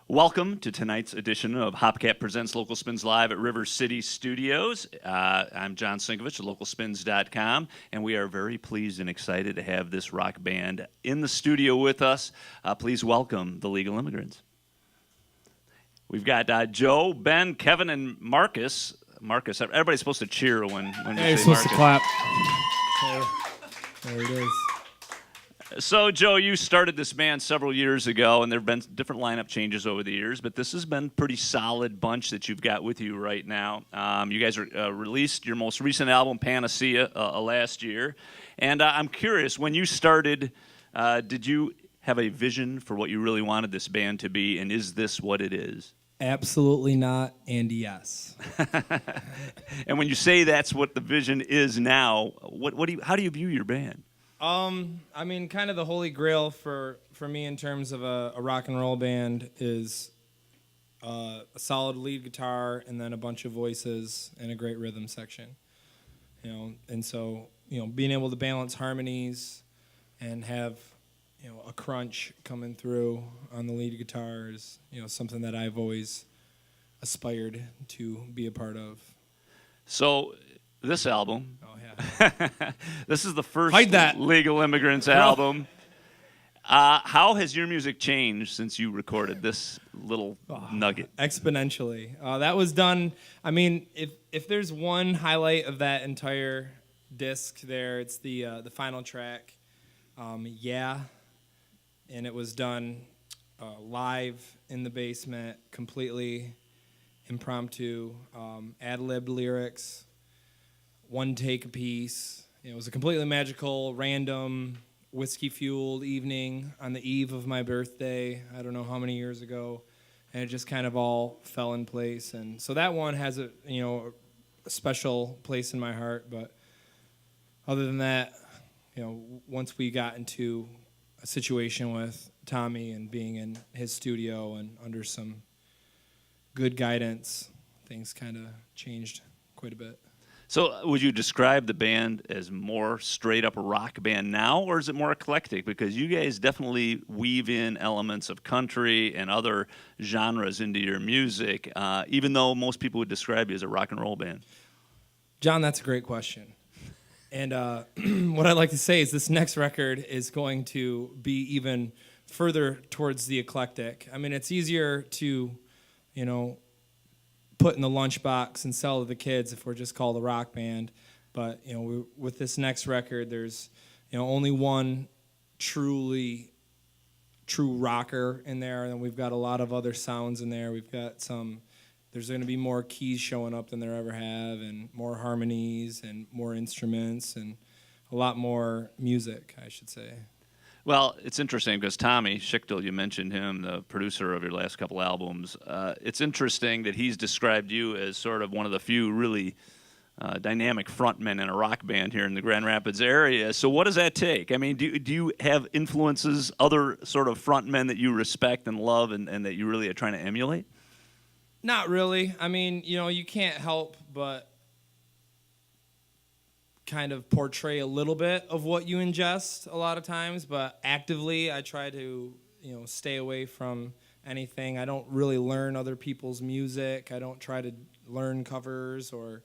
Welcome to tonight's edition of Hopcat Presents Local Spins Live at River City Studios. I'm John Sinkovich of LocalSpins.com, and we are very pleased and excited to have this rock band in the studio with us. Please welcome the Legal Immigrants. We've got Joe, Ben, Kevin, and Marcus. Marcus, everybody's supposed to cheer when you say Marcus. Supposed to clap. There it is. So, Joe, you started this band several years ago, and there have been different lineup changes over the years, but this has been a pretty solid bunch that you've got with you right now. You guys released your most recent album, Panacea, last year. And I'm curious, when you started, did you have a vision for what you really wanted this band to be, and is this what it is? Absolutely not, and yes. And when you say that's what the vision is now, how do you view your band? I mean, kind of the holy grail for me in terms of a rock and roll band is a solid lead guitar and then a bunch of voices and a great rhythm section. And so, being able to balance harmonies and have, a crunch coming through on the lead guitar is, something that I've always aspired to be a part of. So, this album. Oh, yeah. This is the first Hide that. Legal Immigrants album. How has your music changed since you recorded this little nugget? Exponentially. That was done. I mean, if there's one highlight of that entire disc there, it's the final track, Yeah. And it was done live in the basement, completely impromptu, ad-libbed lyrics. One take a piece. It was a completely magical, random, whiskey-fueled evening on the eve of my birthday, I don't know how many years ago, and it just kind of all fell in place. And so that one has a special place in my heart. But other than that, once we got into a situation with Tommy and being in his studio and under some good guidance, things kind of changed quite a bit. So would you describe the band as more straight-up rock band now, or is it more eclectic? Because you guys definitely weave in elements of country and other genres into your music, even though most people would describe you as a rock and roll band. John, that's a great question. And what I'd like to say is this next record is going to be even further towards the eclectic. I mean, it's easier to, put in the lunchbox and sell to the kids if we're just called a rock band. But with this next record, there's only one true rocker in there, and then we've got a lot of other sounds in there. We've got there's going to be more keys showing up than there ever have, and more harmonies and more instruments and a lot more music, I should say. Well, it's interesting because Tommy Schichtel, you mentioned him, the producer of your last couple albums. It's interesting that he's described you as sort of one of the few really dynamic frontmen in a rock band here in the Grand Rapids area. So what does that take? I mean, do you have influences, other sort of frontmen that you respect and love and that you really are trying to emulate? Not really. I mean, you can't help but kind of portray a little bit of what you ingest a lot of times, but actively I try to, stay away from anything. I don't really learn other people's music. I don't try to learn covers or,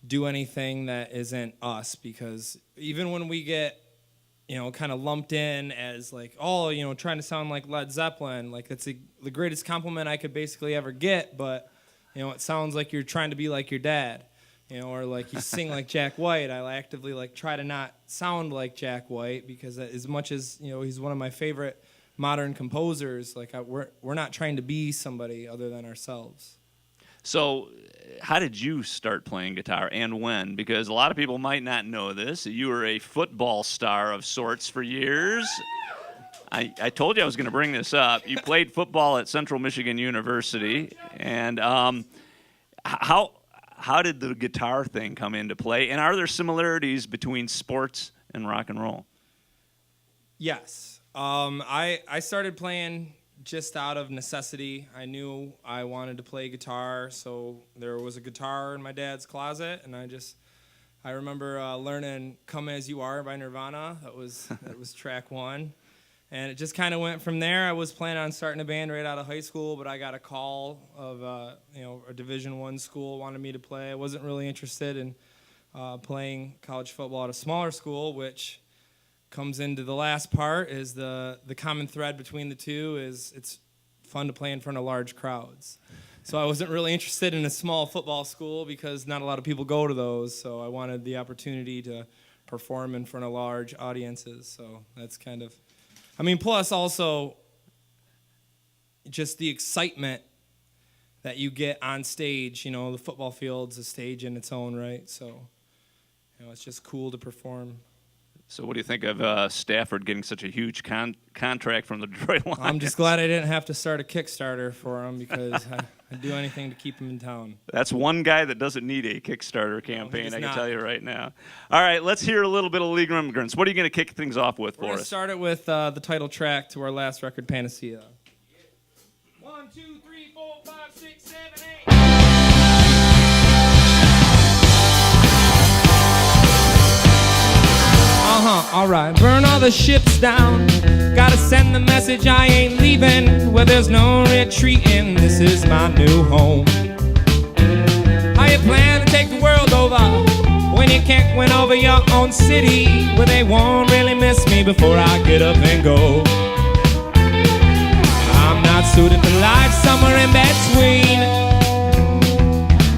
do anything that isn't us, because even when we get, kind of lumped in as like, trying to sound like Led Zeppelin, like that's the greatest compliment I could basically ever get, but, it sounds like you're trying to be like your dad. Or like you sing like Jack White. I actively try to not sound like Jack White, because as much as he's one of my favorite modern composers, we're not trying to be somebody other than ourselves. So how did you start playing guitar and when? Because a lot of people might not know this. You were a football star of sorts for years. I told you I was going to bring this up. You played football at Central Michigan University, and how did the guitar thing come into play? And are there similarities between sports and rock and roll? Yes. I started playing just out of necessity. I knew I wanted to play guitar, so there was a guitar in my dad's closet, and I remember learning "Come As You Are" by Nirvana. That was track one. And it just kind of went from there. I was planning on starting a band right out of high school, but I got a call of a Division I school wanted me to play. I wasn't really interested in playing college football at a smaller school, which comes into the last part. Is the common thread between the two is it's fun to play in front of large crowds. So I wasn't really interested in a small football school because not a lot of people go to those. So I wanted the opportunity to perform in front of large audiences. So that's kind of, plus also just the excitement that you get on stage. The football field's a stage in its own right. So, it's just cool to perform. So what do you think of Stafford getting such a huge contract from the Detroit Lions? I'm just glad I didn't have to start a Kickstarter for him because I'd do anything to keep him in town. That's one guy that doesn't need a Kickstarter campaign, I can tell you right now. All right, let's hear a little bit of Legal Immigrants. What are you going to kick things off with for us? We're going to start it with the title track to our last record, Panacea. 1, 2, 3, 4, 5, 6, 7, 8. Alright. Burn all the ships down. Gotta send the message I ain't leaving. Where there's no retreating, this is my new home. How you plan to take the world over when you can't win over your own city? Where they won't really miss me before I get up and go. I'm not suited for life, somewhere in between.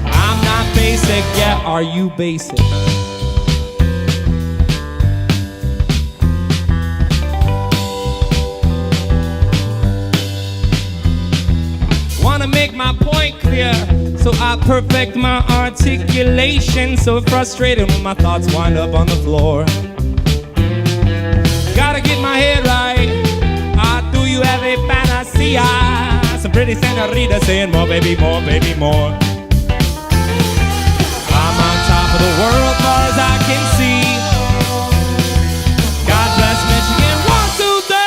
I'm not basic, yeah, are you basic? Wanna make my point clear, so I perfect my articulation. So frustrated when my thoughts wind up on the floor. Gotta get my head right. Do you have a panacea? Some pretty senorita saying more, baby, more, baby, more. I'm on top of the world, far as I can see. God bless Michigan, 1, 2, 3.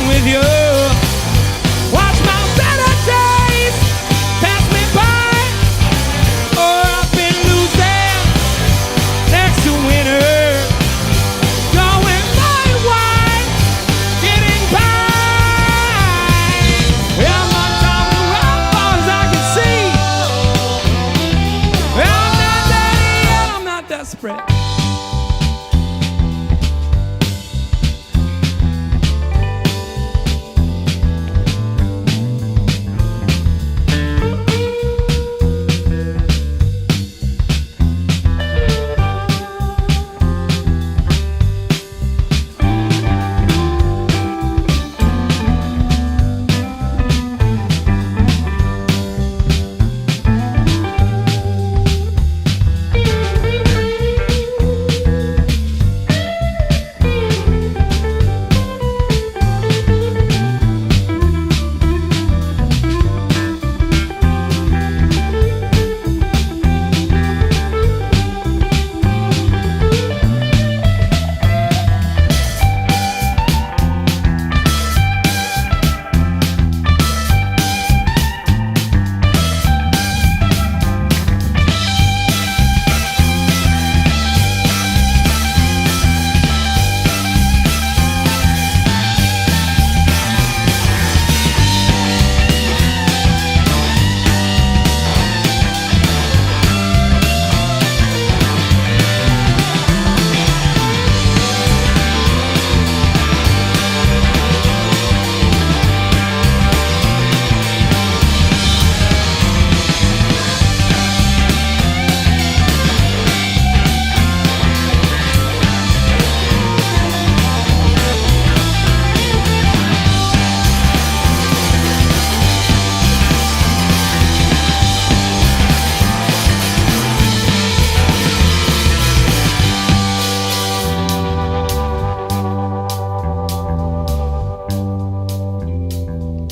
With you, watch my better days pass me by, or I've been losing next to winner, going my way, getting by. I'm on top of the world, far as I can see. I'm not ready yet, I'm not desperate.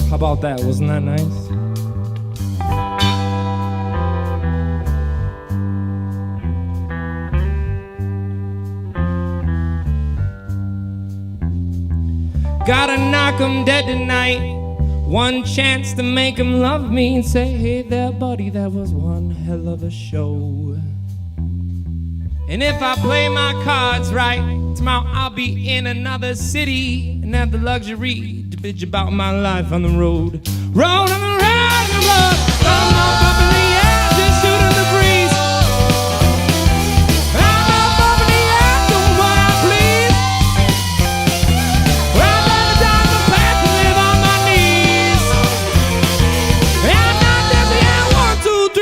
How about that? Wasn't that nice? Gotta knock 'em dead tonight. One chance to make them love me and say, hey there, buddy, that was one hell of a show. And if I play my cards right, tomorrow I'll be in another city and have the luxury to bitch about my life on the road. Road on the road, on the road. I'm up in the air, just shooting the breeze. I'm up in the air, doing what I please. I'd rather die the path than live on my knees. I'm not dancing, yeah, 1, 2, 3.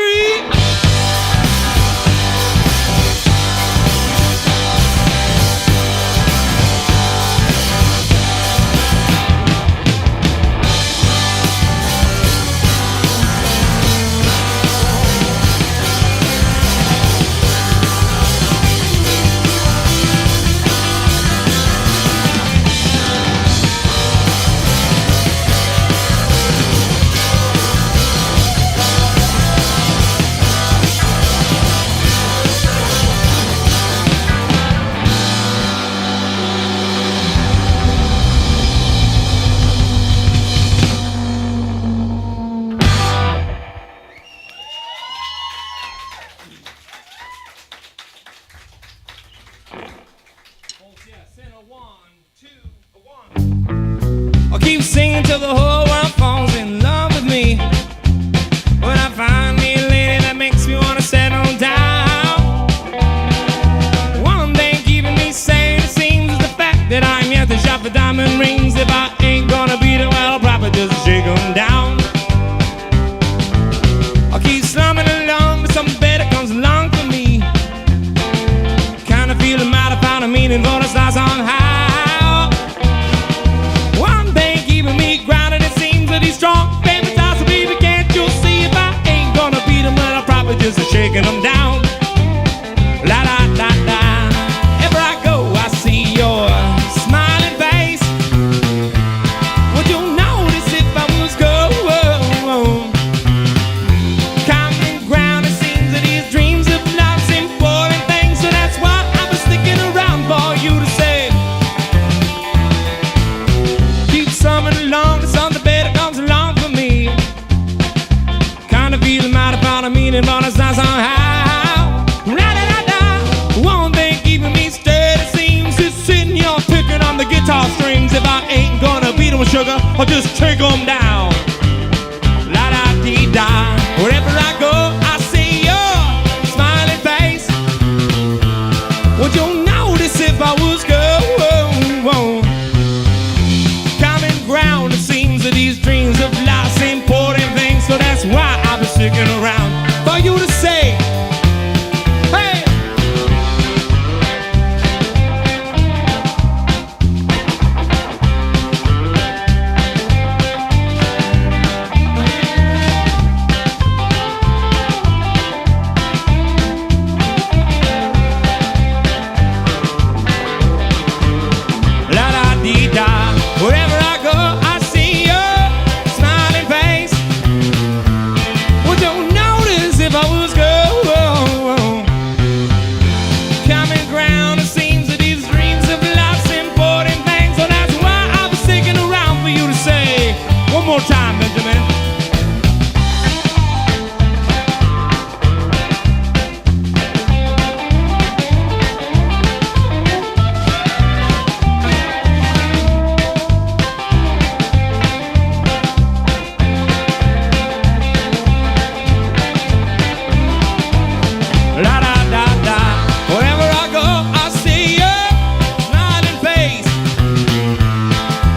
I'll keep singing till the whole world falls in love with me. When I find me a lady that makes me wanna settle down. One thing keeping me sane, it seems, is the fact that I'm yet to shop for diamond rings. If I ain't gonna beat it, well, I'll probably just shake 'em down. I'll keep slumming along, but something better comes along for me. Kinda feel I might have found a meaning for the stars on high. One thing keeping me grounded, it seems that he's strong. Baby, toss a baby, can't you see? If I ain't gonna beat him, then I'll probably just shaking him down. La la la la. Wherever I go, I see your smiling face. Would you notice if I was going? Common ground, it seems that his dreams of love's important things. So that's why I was sticking around for you to say. Keep summing along, there's something better comes along for me. Kinda feel I might have found a meaning, but it's not somehow. La-da-da-da. One thing keeping me steady seems to sitting here picking on the guitar strings. If I ain't gonna beat 'em with sugar, I'll just take 'em down. La-da-dee-da. Wherever I go, I see your smiling face. Would you notice if I was going? Common ground, it seems that these dreams of life's important things. So that's why I've been sticking around for you to say, hey. La-da-dee-da. Wherever I go, I see your smiling face. Would you notice if I was going? Common ground, it seems that these dreams of life's important things. So that's why I was sticking around for you to say. One more time, Benjamin. La-da-da-da. Wherever I go, I see your smiling face.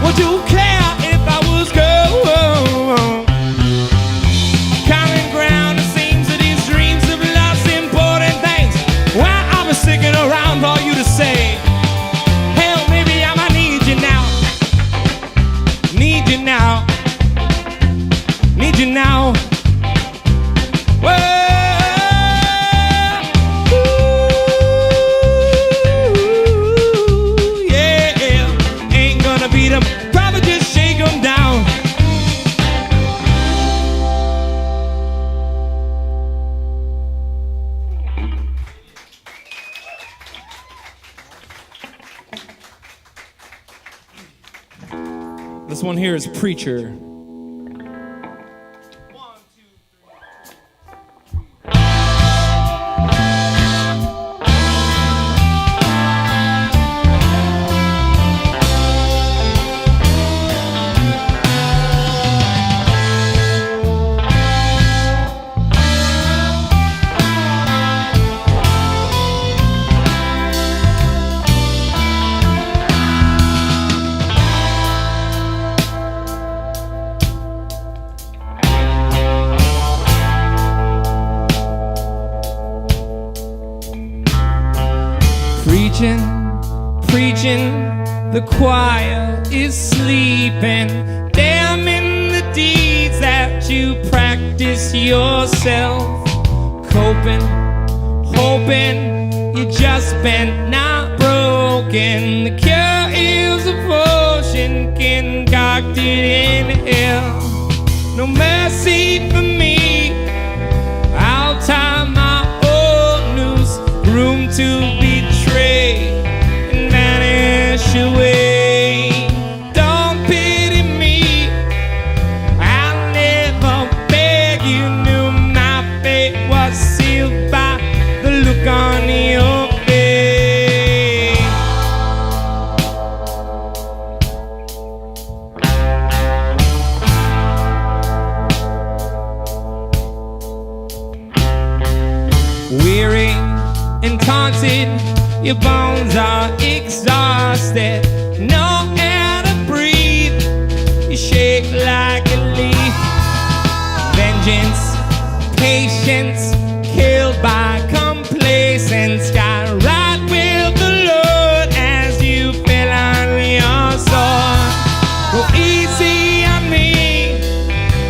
Would you care if I was going? Common ground, it seems that these dreams of life's important things. Why I've been sticking around for you to say, hell, maybe I might need you now. Need you now. Need you now. Well, ooh, yeah, ain't gonna beat 'em, probably just shake 'em down. This one here is Preacher. the choir is sleeping, damning the deeds that you practice yourself, coping, hoping you just been not broken. The cure is a potion concocted in hell. No mercy for me, I'll tie my old noose, room to betray and vanish away. Don't pity me, I'll never beg you. Knew my fate was sealed by the look on your face. Weary and taunted, your bones are exhausted, no air to breathe, you shake like a leaf. Vengeance, patience, killed by complacence, got right with the Lord as you fell on your sword. Go easy on me,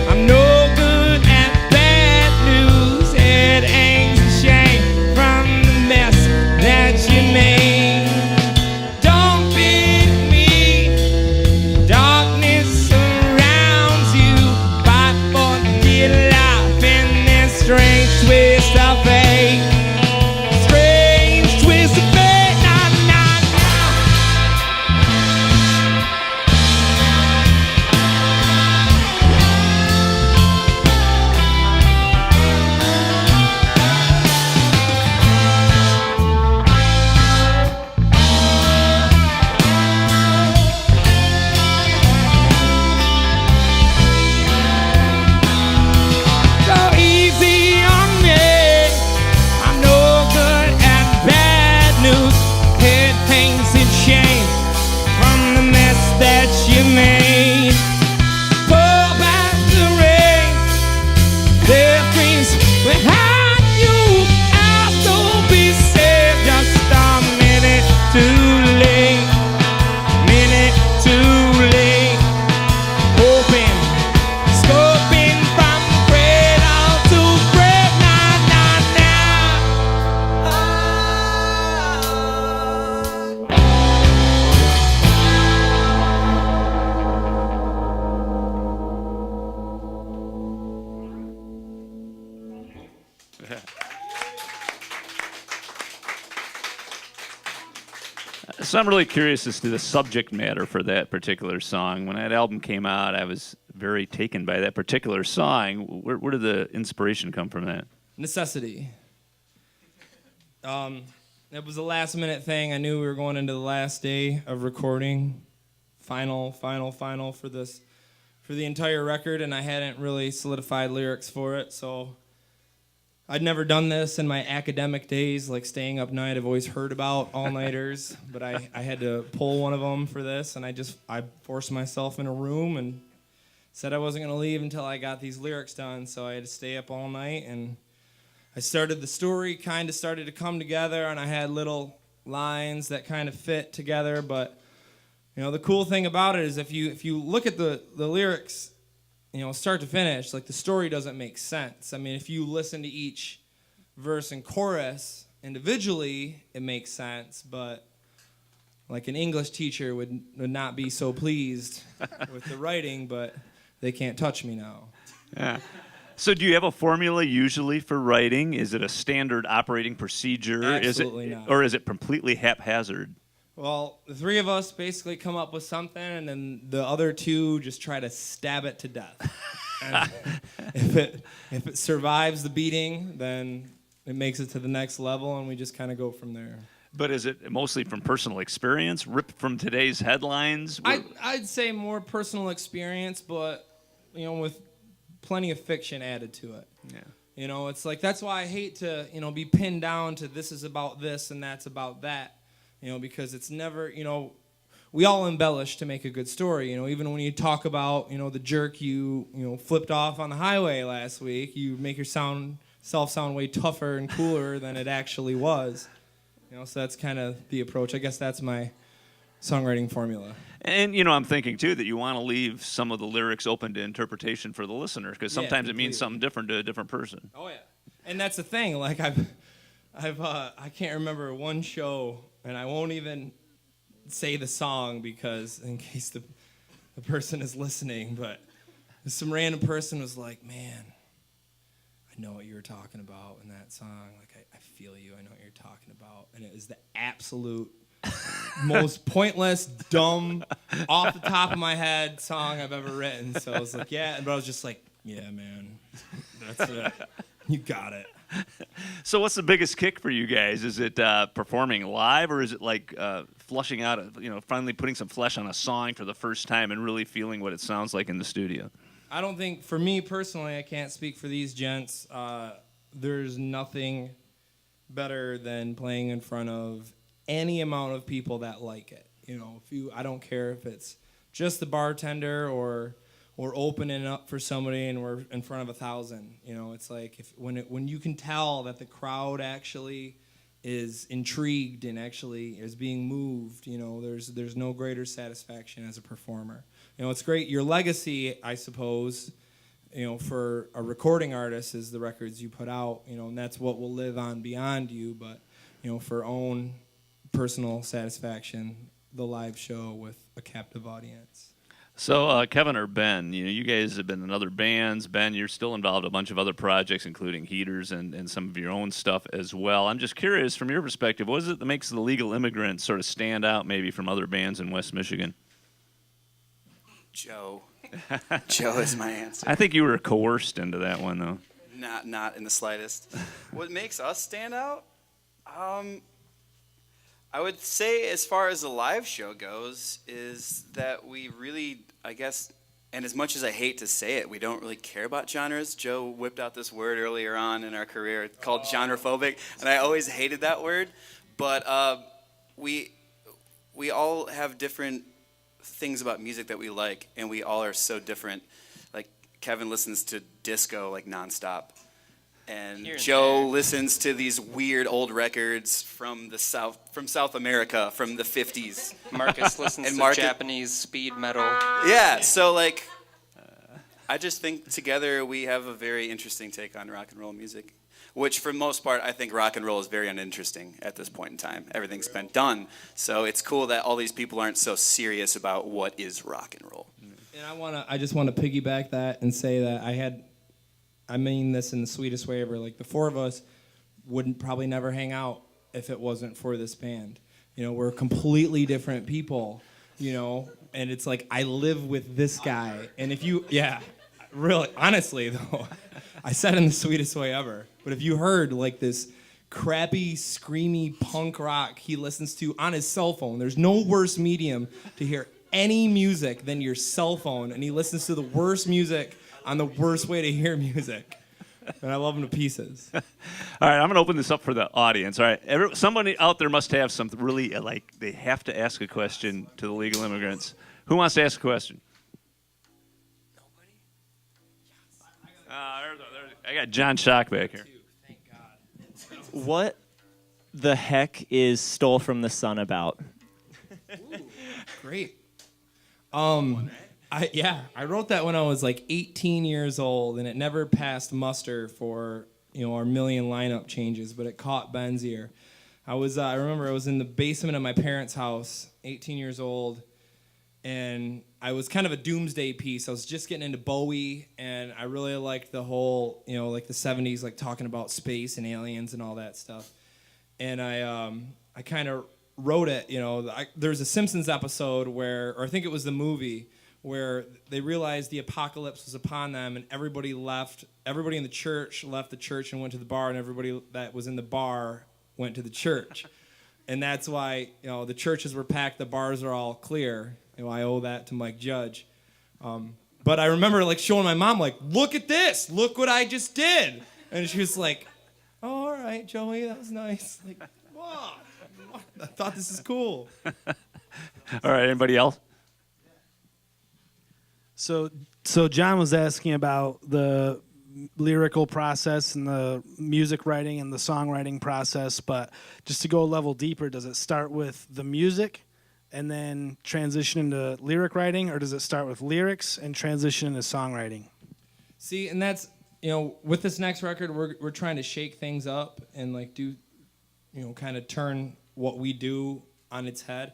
I'm no good at bad news. It hangs a shame from the mess that you made. Don't beat me, darkness surrounds you. Fight for dear life in this strange twist of fate. Strange twist of fate, nah, nah, nah. Go easy on me, I'm no good at bad news. It pains and shame from the mess that you made. Pull back the rain, there are dreams behind you. I'll still be saved, just a minute too late. Minute too late. Hoping, scoping from cradle to grave. Nah, nah, So I'm really curious as to the subject matter for that particular song. When that album came out, I was very taken by that particular song. Where did the inspiration come from that? necessity. It was a last minute thing. I knew we were going into the last day of recording, final for this, for the entire record, and I hadn't really solidified lyrics for it. So I'd never done this in my academic days, like staying up night. I've always heard about all-nighters, but I had to pull one of them for this, and I forced myself in a room and said I wasn't going to leave until I got these lyrics done, so I had to stay up all night, and I started the story, kind of started to come together, and I had little lines that kind of fit together, but you know, the cool thing about it is if you look at the lyrics, you know, start to finish, like the story doesn't make sense. I mean, if you listen to each verse and chorus individually, it makes sense, but like an English teacher would not be so pleased with the writing, but they can't touch me now. Yeah. So do you have a formula usually for writing? Is it a standard operating procedure? Absolutely not. Or is it completely haphazard? Well, the three of us basically come up with something, and then the other two just try to stab it to death. And if it survives the beating, then it makes it to the next level, and we just kind of go from there. But is it mostly from personal experience, ripped from today's headlines? I'd say more personal experience, but you know, with plenty of fiction added to it. Yeah. You know, it's like that's why I hate to, you know, be pinned down to this is about this and that's about that. You know, because it's never, you know, we all embellish to make a good story. You know, even when you talk about, you know, the jerk you flipped off on the highway last week, you make yourself sound way tougher and cooler than it actually was. You know, so that's kind of the approach. I guess that's my songwriting formula. And I'm thinking too that you want to leave some of the lyrics open to interpretation for the listener, because sometimes it means something different to a different person. Oh yeah, and that's the thing. Like I can't remember one show, and I won't even say the song because in case the person is listening, but some random person was like, "Man, I know what you were talking about in that song. Like I feel you. I know what you're talking about," and it was the absolute most pointless, dumb, off the top of my head song I've ever written. So I was like, "Yeah," but I was just like, "Yeah, man, that's it. You got it." So what's the biggest kick for you guys? Is it performing live, or is it like flushing out, finally putting some flesh on a song for the first time and really feeling what it sounds like in the studio? I don't think, for me personally, I can't speak for these gents. There's nothing better than playing in front of any amount of people that like it. I don't care if it's just the bartender or opening up for somebody and we're in front of 1,000. It's like when you can tell that the crowd actually is intrigued and actually is being moved. There's no greater satisfaction as a performer. It's great. Your legacy, I suppose, for a recording artist is the records you put out. And that's what will live on beyond you. But for own personal satisfaction, the live show with a captive audience. So, Kevin or Ben, you guys have been in other bands. Ben, you're still involved in a bunch of other projects, including Heaters and some of your own stuff as well. I'm just curious, from your perspective, what is it that makes the Legal Immigrants sort of stand out maybe from other bands in West Michigan? Joe. Joe is my answer. I think you were coerced into that one, though. Not in the slightest. What makes us stand out? I would say, as far as the live show goes, is that we really, I guess, and as much as I hate to say it, we don't really care about genres. Joe whipped out this word earlier on in our career called genrephobic, and I always hated that word. But we all have different things about music that we like, and we all are so different. Like, Kevin listens to disco like nonstop. And Joe listens to these weird old records from South America, from the 50s. Marcus listens to Japanese speed metal. Yeah, so I just think together we have a very interesting take on rock and roll music, which for the most part I think rock and roll is very uninteresting at this point in time. Everything's been done, so it's cool that all these people aren't so serious about what is rock and roll. And I just want to piggyback that and say that I mean this in the sweetest way ever. Like, the four of us wouldn't probably never hang out if it wasn't for this band. We're completely different people, and it's like I live with this guy. And if you, really, honestly, though, I said in the sweetest way ever. But if you heard like this crappy, screamy punk rock he listens to on his cell phone, there's no worse medium to hear any music than your cell phone. And he listens to the worst music on the worst way to hear music. And I love him to pieces. All right, I'm going to open this up for the audience. All right, somebody out there must have some really, they have to ask a question to the Legal Immigrants. Who wants to ask a question? Nobody? I got John Schock back here. Thank God. What the heck is Stole from the Sun about? Ooh, great. I wrote that when I was like 18 years old, and it never passed muster for our million lineup changes, but it caught Ben's ear. I remember I was in the basement of my parents' house, 18 years old, and I was kind of a doomsday piece. I was just getting into Bowie, and I really liked the whole, like the 70s, like talking about space and aliens and all that stuff. And I kind of wrote it. There's a Simpsons episode or I think it was the movie, where they realized the apocalypse was upon them, and everybody in the church left the church and went to the bar, and everybody that was in the bar went to the church. And that's why, the churches were packed, the bars are all clear. I owe that to Mike Judge. But I remember showing my mom, look at this, look what I just did. And she was like, oh, all right, Joey, that was nice. Wow, I thought this is cool. All right, anybody else? So John was asking about the lyrical process and the music writing and the songwriting process, but just to go a level deeper, does it start with the music and then transition into lyric writing, or does it start with lyrics and transition into songwriting? See, and that's, with this next record, we're trying to shake things up and like do, kind of turn what we do on its head.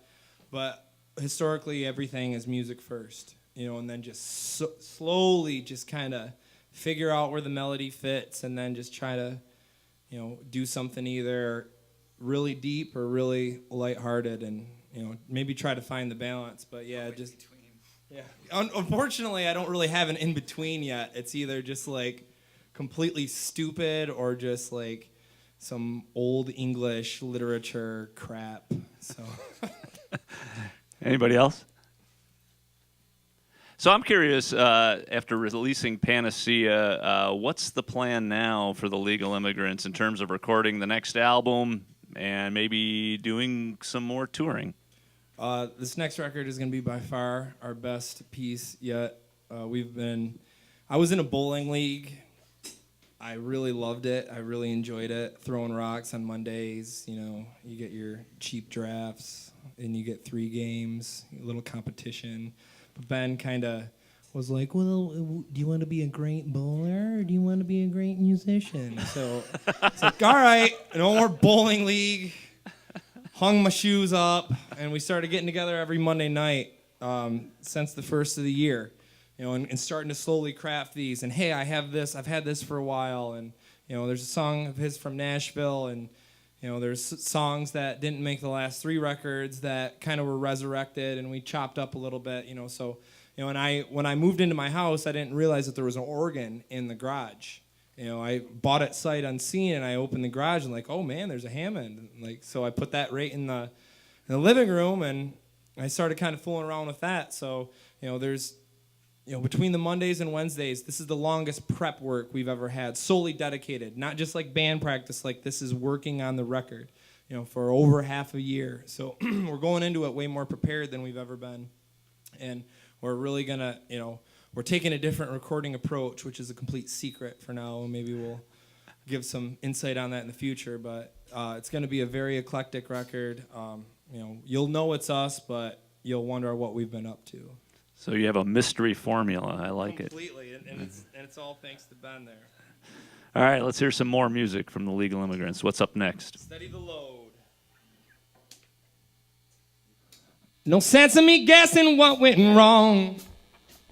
But historically, everything is music first, and then just slowly just kind of figure out where the melody fits, and then just try to, do something either really deep or really lighthearted, and maybe try to find the balance. But yeah, just. Yeah. Unfortunately, I don't really have an in between yet. It's either just like completely stupid or just like some old English literature crap. So. Anybody else? So I'm curious, after releasing Panacea, what's the plan now for the Legal Immigrants in terms of recording the next album and maybe doing some more touring? This next record is going to be by far our best piece yet. I was in a bowling league. I really loved it. I really enjoyed it. Throwing rocks on Mondays, you get your cheap drafts, and you get 3 games, a little competition. But Ben kind of was like, well, do you want to be a great bowler, or do you want to be a great musician? So it's like, all right, no more bowling league. Hung my shoes up, and we started getting together every Monday night since the first of the year, and starting to slowly craft these. And hey, I have this. I've had this for a while, and there's a song of his from Nashville, and there's songs that didn't make the last 3 records that kind of were resurrected, and we chopped up a little bit, So, when I moved into my house, I didn't realize that there was an organ in the garage. I bought it sight unseen, and I opened the garage and like, oh man, there's a Hammond. And so I put that right in the living room, and I started kind of fooling around with that. So there's between the Mondays and Wednesdays, this is the longest prep work we've ever had, solely dedicated, not just like band practice. Like this is working on the record, for over half a year. So we're going into it way more prepared than we've ever been, and we're really gonna we're taking a different recording approach, which is a complete secret for now, and maybe we'll give some insight on that in the future. But it's going to be a very eclectic record. You'll know it's us, but you'll wonder what we've been up to. So you have a mystery formula. I like completely. And it's all thanks to Ben there. All right, let's hear some more music from the Legal Immigrants. What's up next? Steady the load. No sense in me guessing what went wrong.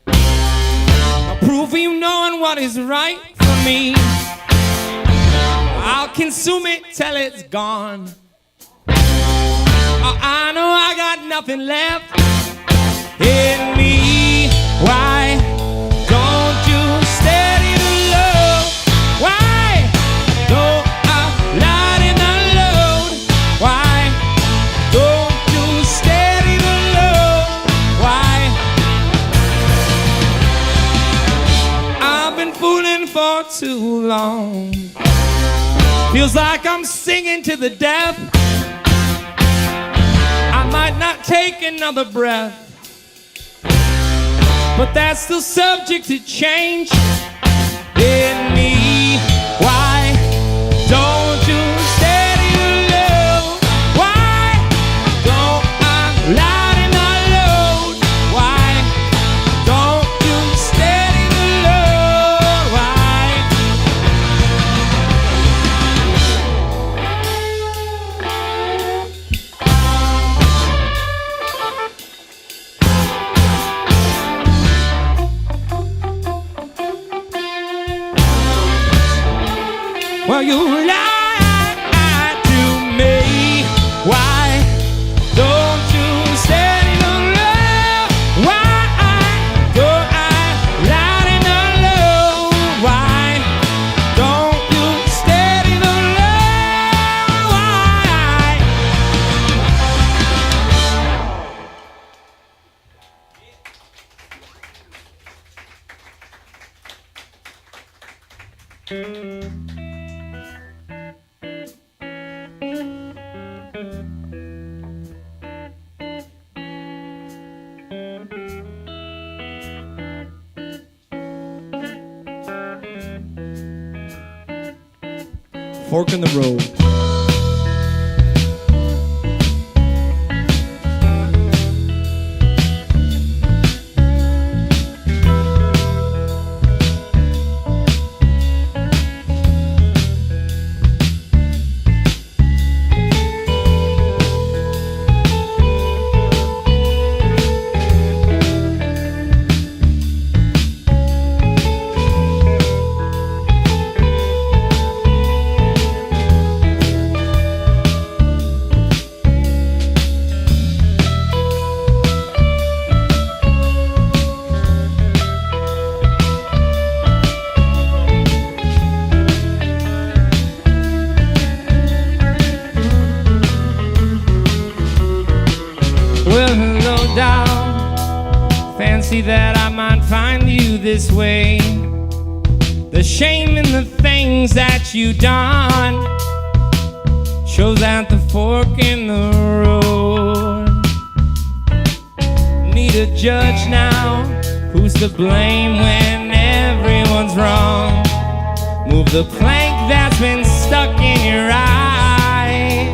No proof of you knowing what is right for me. I'll consume it till it's gone. I know I got nothing left in me. Why don't you steady the load? Why don't I lighten the load? Why don't you steady the load? Why? I've been fooling for too long. Feels like I'm singing to the deaf. I might not take another breath, but that's still subject to change in me. Why don't you steady the load? Why don't I lighten the load? Why don't you steady the load? Why? Well, you lied to me. Why don't you steady the load? Why don't I lighten the load? Why don't you steady the load? Why? Fork in the road. crazy that I might find you this way. The shame in the things that you done shows out the fork in the road. Need a judge now, who's to blame when everyone's wrong? Move the plank that's been stuck in your eye.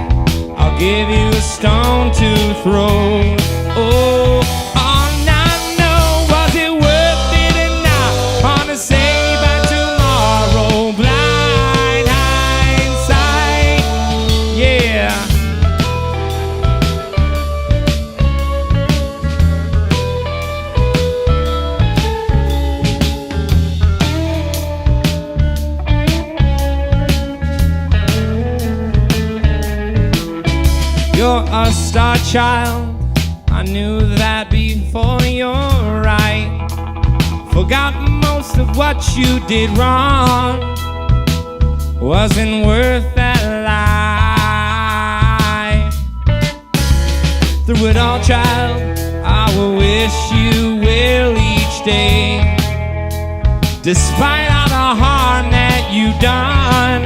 I'll give you a stone to throw. Oh, all I know, was it worth it or not? Wanna say by tomorrow, blind hindsight, yeah. You're a star child, I knew that before you're right. Forgot most of what you did wrong wasn't worth that life. Through it all, child, I will wish you well each day. Despite all the harm that you've done,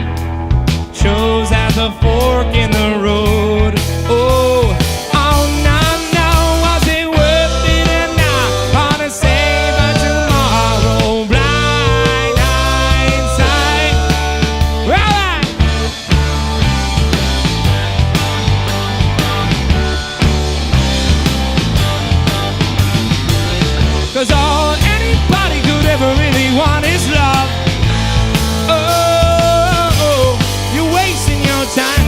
chose as a fork in the road. Oh, oh, no, no, was it worth it or not? Wanna say by tomorrow, blind hindsight. Right. 'Cause all anybody could ever really want is love. Oh, you're wasting your time.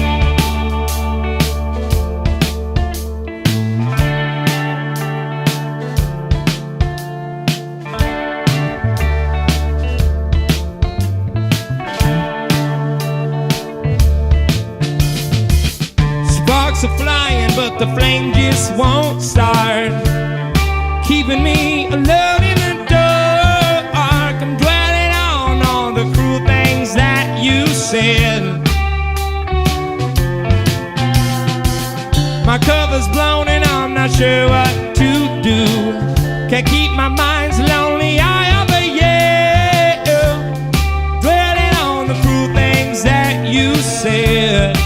Sparks are flying, but the flame just won't start. Keeping me alone in the dark. I'm dwelling on all the cruel things that you said. My cover's blown and I'm not sure what to do. Can't keep my mind's lonely eye over you. Dwelling on the cruel things that you said.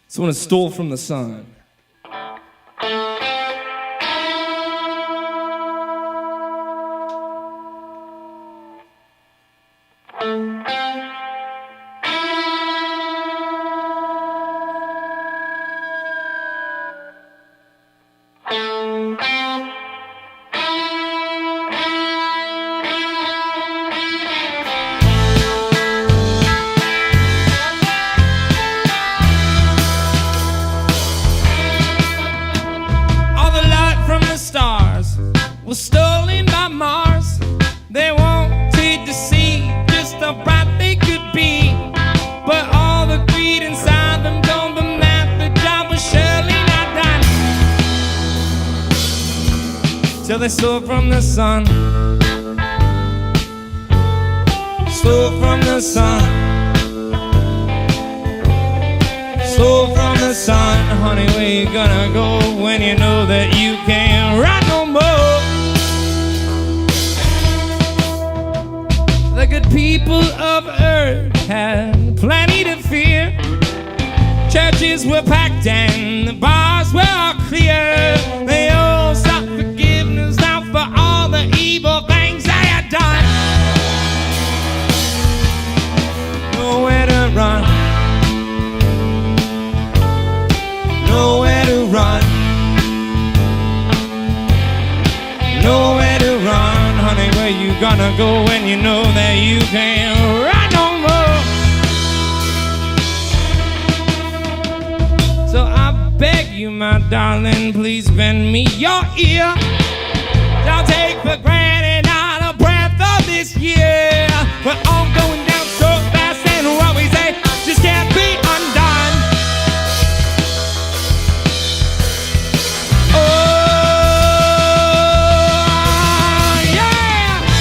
It's one I stole from the sun. Was stolen by Mars. They wanted to see just how bright they could be, but all the greed inside them told them that the job was shut they stole from the sun. Stole from the sun. Stole from the sun. Honey, where you gonna go when you know that you can't run no more? The good people of earth had plenty to fear. Churches were packed and the bars were all clear. They all sought forgiveness now for all the evil things they had done. Nowhere to run. Nowhere to run. Nowhere to run. Honey, where you gonna go when you know that you can't run no more? So I beg you, my darling, please bend me your ear. Don't take for granted not a breath of this year. We're all going down so fast, and what we say just can't be undone. Oh, yeah. Well,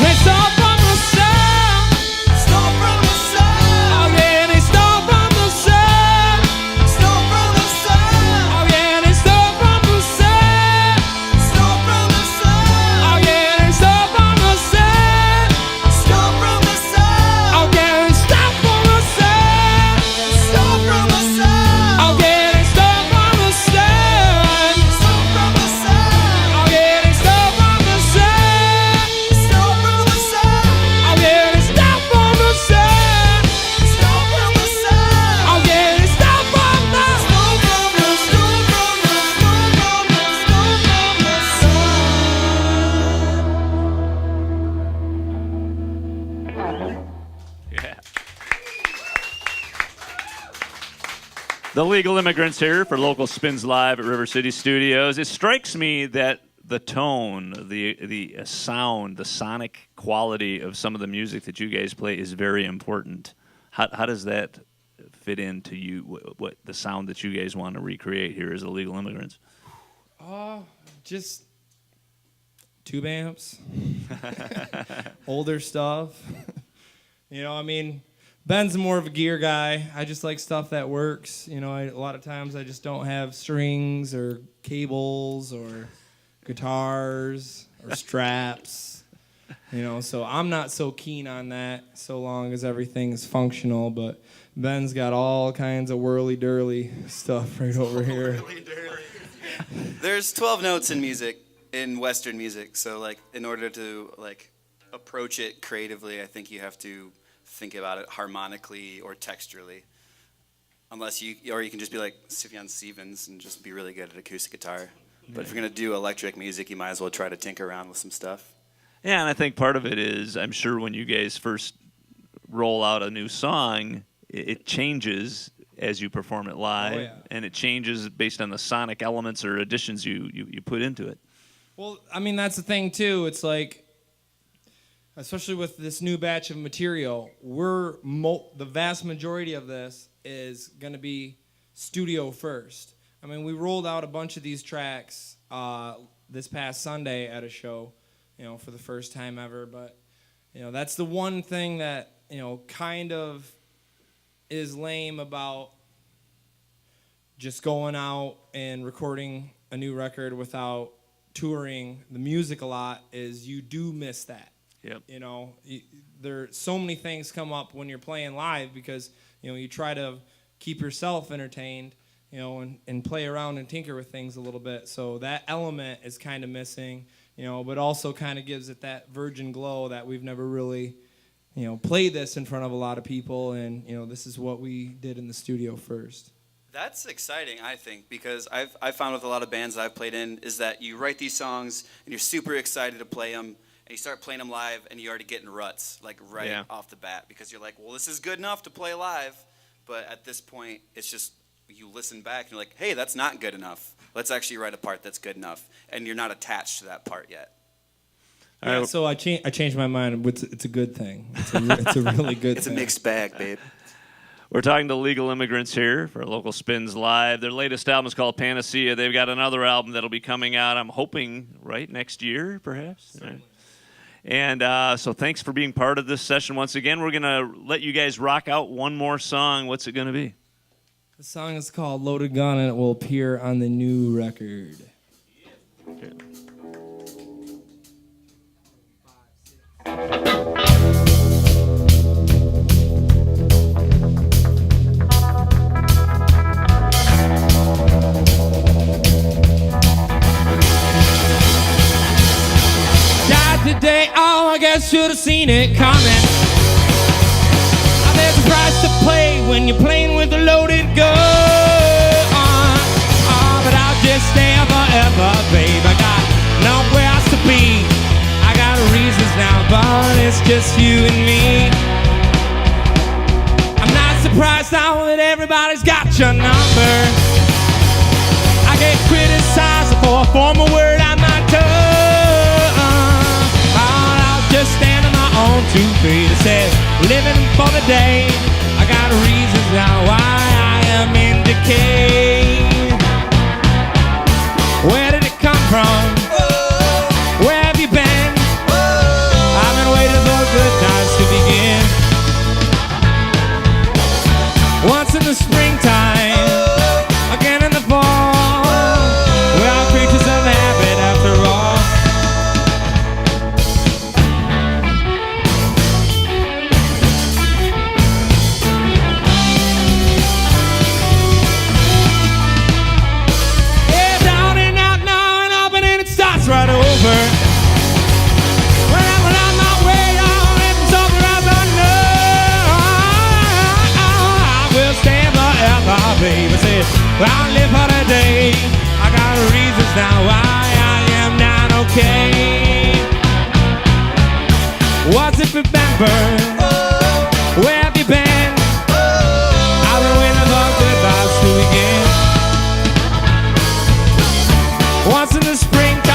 they stole from the sun. Stole from the sun. Oh yeah, they stole from the sun. Stole from the sun. Oh yeah, they stole from the sun. Stole from the sun. Oh yeah, they stole from the sun. Stole from the sun. Oh yeah, they stole from the sun. Stole from the sun. Oh yeah, they stole from the sun. Stole from the sun. Oh yeah, they stole from the sun. Stole from the sun. Oh yeah, they stole from the sun. Stole from the sun. Oh yeah, they stole from the stole from the stole from the stole from the stole from the sun. Yeah. The Legal Immigrants here for Local Spins Live at River City Studios. It strikes me that the tone, the sound, the sonic quality of some of the music that you guys play is very important. How does that fit into you? What the sound that you guys want to recreate here as the Legal Immigrants? Just tube amps, older stuff. You know, I mean, Ben's more of a gear guy. I just like stuff that works. You know, a lot of times I just don't have strings or cables or guitars or straps. You know, so I'm not so keen on that so long as everything's functional. But Ben's got all kinds of whirly-durly stuff right over here. There's 12 notes in music, in Western music. So, like, in order to, like, approach it creatively, I think you have to think about it harmonically or texturally. Unless you, or you can just be like Sufjan Stevens and just be really good at acoustic guitar. But if you're gonna do electric music, you might as well try to tinker around with some stuff. Yeah, and I think part of it is, I'm sure when you guys first roll out a new song, it changes as you perform it live, yeah. and it changes based on the sonic elements or additions you put into it. Well, I mean, that's the thing, too. It's like, especially with this new batch of material, the vast majority of this is going to be studio first. I mean, we rolled out a bunch of these tracks this past Sunday at a show, you know, for the first time ever. But, you know, that's the one thing that, you know, kind of is lame about just going out and recording a new record without touring the music a lot, is you do miss that. Yep. You know, there so many things come up when you're playing live because, you know, you try to keep yourself entertained, you know, and play around and tinker with things a little bit. So that element is kind of missing, you know, but also kind of gives it that virgin glow that we've never really, you know, played this in front of a lot of people. And, you know, this is what we did in the studio first. That's exciting, I think, because I've found with a lot of bands that I've played in is that you write these songs and you're super excited to play them, and you start playing them live and you already get in ruts, like right off the bat, because you're like, well, this is good enough to play live, but at this point, it's just you listen back and you're like, hey, that's not good enough. Let's actually write a part that's good enough, and you're not attached to that part yet. Yeah, so I changed my mind. It's a good thing. It's a really good It's thing. a mixed bag, babe. We're talking to Legal Immigrants here for Local Spins Live. Their latest album is called Panacea. They've got another album that'll be coming out, I'm hoping, right, next year, perhaps? Right. And so thanks for being part of this session once again. We're going to let you guys rock out one more song. What's it going to be? The song is called Loaded Gun, and it will appear on the new record. Okay. Today, oh, I guess should have seen it coming. There's a price to pay when you're playing with a loaded gun. But I'll just stay forever, babe. I got nowhere else to be. I got reasons now, but it's just you and me. I'm not surprised now that everybody's got your number. I get criticized for a formal word on my tongue. Just stand on my own 2 feet. I said, living for the day. I got reasons now why I am in decay. Where did it come from? Where have you been? I've been waiting for good times to begin. Once in the springtime, again in the fall. We're all creatures of habit after all. Right over. When I'm on my way on, it's over as I know. I will stand forever, baby. Say, I'll live for the day. I got reasons now why I am not okay. What's it remember? Where have you been? I've been waiting for good vibes to begin. Once in the springtime.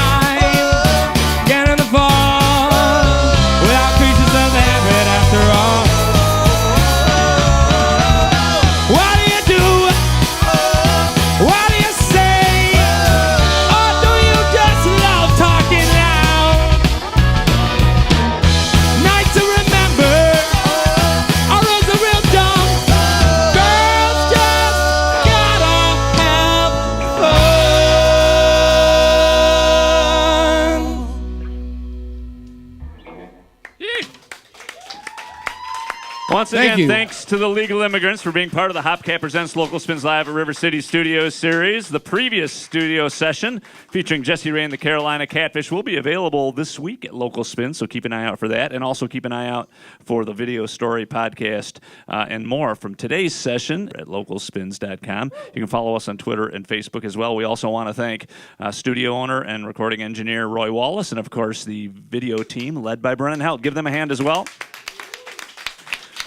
Once again, thanks to the Legal Immigrants for being part of the Hopcat Presents Local Spins Live at River City Studios series. The previous studio session featuring Jesse Ray and the Carolina Catfish will be available this week at Local Spins, so keep an eye out for that. And also keep an eye out for the Video Story podcast and more from today's session at localspins.com. You can follow us on Twitter and Facebook as well. We also want to thank studio owner and recording engineer Roy Wallace, and of course the video team led by Brennan Helt. Give them a hand as well.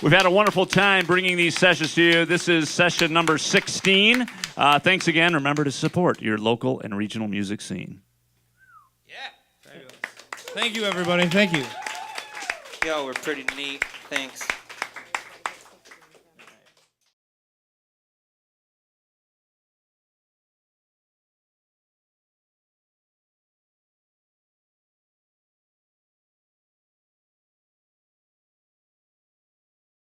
We've had a wonderful time bringing these sessions to you. This is session number 16. Thanks again. Remember to support your local and regional music scene. Yeah. Fabulous. Thank you, everybody. Thank you. Yo, we're pretty neat. Thanks.